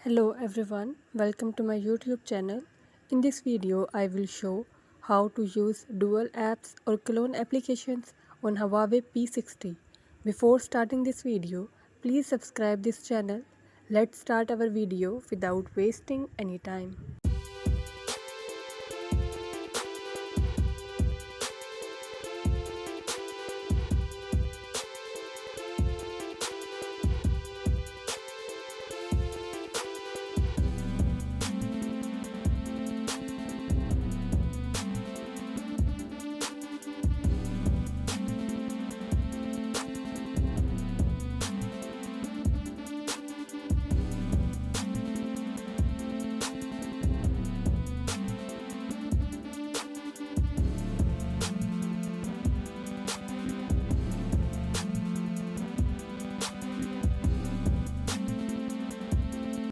Hello everyone, welcome to my YouTube channel. In this video, I will show how to use dual apps or clone applications on Huawei P60. Before starting this video, please subscribe this channel. Let's start our video without wasting any time.